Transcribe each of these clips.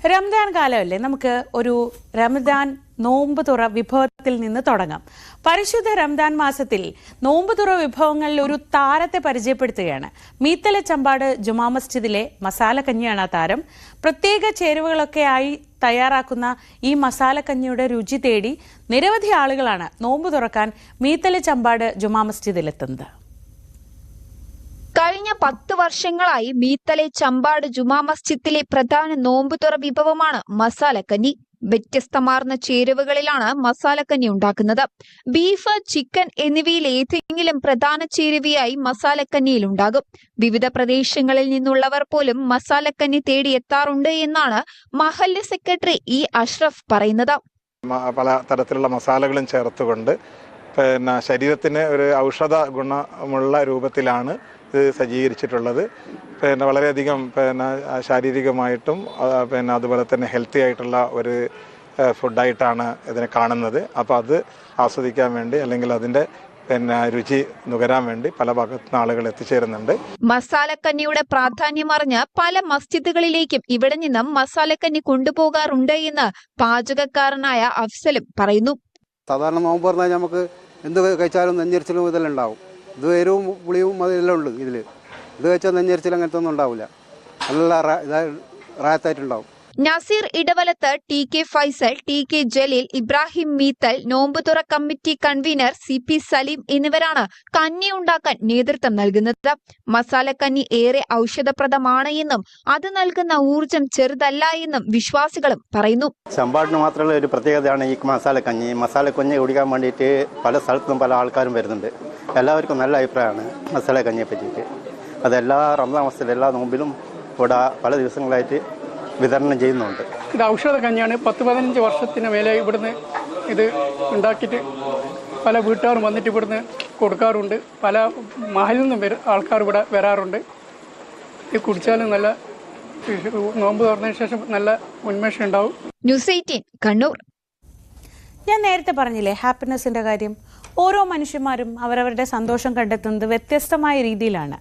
റംദാൻ കാലമല്ലേ, നമുക്ക് ഒരു റമദാൻ നോമ്പ് തുറ വിഭവത്തിൽ നിന്ന് തുടങ്ങാം. പരിശുദ്ധ റംദാൻ മാസത്തിൽ നോമ്പ് തുറ വിഭവങ്ങളിൽ ഒരു താരത്തെ പരിചയപ്പെടുത്തുകയാണ്. മീത്തല ചമ്പാട് ജുമാ മസ്ജിദിലെ മസാല കഞ്ഞിയാണ് ആ താരം. പ്രത്യേക ചേരുവകളൊക്കെ ആയി തയ്യാറാക്കുന്ന ഈ മസാല കഞ്ഞിയുടെ രുചി തേടി നിരവധി ആളുകളാണ് നോമ്പ് തുറക്കാൻ മീത്തല ചമ്പാട് ജുമാ മസ്ജിദിലെത്തുന്നത്. കഴിഞ്ഞ 10 വർഷങ്ങളായി മീത്തലെ ചമ്പാട് ജുമാ മസ്ജിദിലെ പ്രധാന നോമ്പുതുറ വിഭവമാണ് മസാലക്കഞ്ഞി. വ്യത്യസ്തമാർന്ന ചേരുവകളിലാണ് മസാലക്കഞ്ഞി ഉണ്ടാക്കുന്നത്. ബീഫ്, ചിക്കൻ എന്നിവയിൽ ഏതെങ്കിലും പ്രധാന ചേരുവയായി മസാലക്കഞ്ഞിയിൽ ഉണ്ടാകും. വിവിധ പ്രദേശങ്ങളിൽ നിന്നുള്ളവർ പോലും മസാലക്കഞ്ഞി തേടി എത്താറുണ്ട് എന്നാണ് മഹല്ല് സെക്രട്ടറി ഇ അഷ്റഫ് പറയുന്നത്. പല തരത്തിലുള്ള മസാലകളും ചേർത്തുകൊണ്ട് ശരീരത്തിന് ഒരു ഔഷധ ഗുണമുള്ള രൂപത്തിലാണ് ഇത് സജ്ജീകരിച്ചിട്ടുള്ളത്. വളരെയധികം ശാരീരികമായിട്ടും അതുപോലെ തന്നെ ഹെൽത്തി ആയിട്ടുള്ള ഒരു ഫുഡായിട്ടാണ് ഇതിനെ കാണുന്നത്. അപ്പോൾ അത് ആസ്വദിക്കാൻ വേണ്ടി അല്ലെങ്കിൽ അതിൻ്റെ രുചി നുകരാൻ വേണ്ടി പല ഭാഗത്തുനിന്ന് ആളുകൾ എത്തിച്ചേരുന്നുണ്ട്. മസാലക്കഞ്ഞിയുടെ പ്രാധാന്യം അറിഞ്ഞ് പല മസ്ജിദുകളിലേക്കും ഇവിടെ നിന്നും മസാലക്കഞ്ഞി കൊണ്ടുപോകാറുണ്ട് എന്ന് പാചകക്കാരനായ അഫ്സലും പറയുന്നു. സാധാരണ നോമ്പ് പറഞ്ഞാൽ നമുക്ക് എന്ത് കഴിച്ചാലും നെഞ്ഞരിച്ചിലും ഇതെല്ലാം ഉണ്ടാവും. ഇത് എരിവും പുളിയും അതെല്ലാം ഉണ്ട് ഇതിൽ. ഇത് കഴിച്ചാൽ നെഞ്ഞരിച്ചിൽ അങ്ങനത്തെ ഒന്നും ഉണ്ടാവില്ല. നല്ല റായത്തായിട്ടുണ്ടാവും. Naseer Edavalath, T K Faisal, T K Jaleel, Ibrahim Meethal, നോമ്പുതുറ കമ്മിറ്റി കൺവീനർ CP സലീം എന്നിവരാണ് കഞ്ഞി ഉണ്ടാക്കാൻ നേതൃത്വം നൽകുന്നത്. മസാലക്കഞ്ഞി ഏറെ ഔഷധപ്രദമാണ് എന്നും അത് നൽകുന്ന ഊർജം ചെറുതല്ല എന്നും വിശ്വാസികളും പറയുന്നു. ചമ്പാടിന് മാത്രമുള്ള ഒരു പ്രത്യേകതയാണ് ഈ മസാലക്കഞ്ഞി. മസാലക്കഞ്ഞി കുടിക്കാൻ വേണ്ടിയിട്ട് പല സ്ഥലത്തും പല ആൾക്കാരും വരുന്നുണ്ട്. എല്ലാവർക്കും നല്ല അഭിപ്രായമാണ് മസാലക്കഞ്ഞിയെ പറ്റിയിട്ട്. അതെല്ലാ റമദാൻ മാസത്തിലും എല്ലാ നോമ്പിലും ഇവിടെ പല ദിവസങ്ങളായിട്ട് വിതരണം ചെയ്യുന്നുണ്ട്. ഇത് ഔഷധ കഞ്ഞിയാണ്. 10-15 വർഷത്തിന് മേലെ ഇവിടുന്ന് ഇത് ഉണ്ടാക്കിയിട്ട് പല വീട്ടുകാരും വന്നിട്ട് ഇവിടുന്ന് കൊടുക്കാറുണ്ട്. പല മഹലിൽ നിന്നും ആൾക്കാർ ഇവിടെ വരാറുണ്ട്. ഇത് കുടിച്ചാലും നല്ല നോമ്പ് തുറന്നതിന് ശേഷം നല്ല ഉന്മേഷം ഉണ്ടാവും. ന്യൂസ് 18 കണ്ണൂർ. ഞാൻ നേരത്തെ പറഞ്ഞില്ലേ ഹാപ്പിനെസ്സിൻ്റെ കാര്യം. ഓരോ മനുഷ്യന്മാരും അവരവരുടെ സന്തോഷം കണ്ടെത്തുന്നത് വ്യത്യസ്തമായ രീതിയിലാണ്.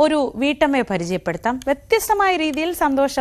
ഒരു വീട്ടമ്മയെ പരിചയപ്പെടുത്താം. വ്യത്യസ്തമായ രീതിയിൽ സന്തോഷം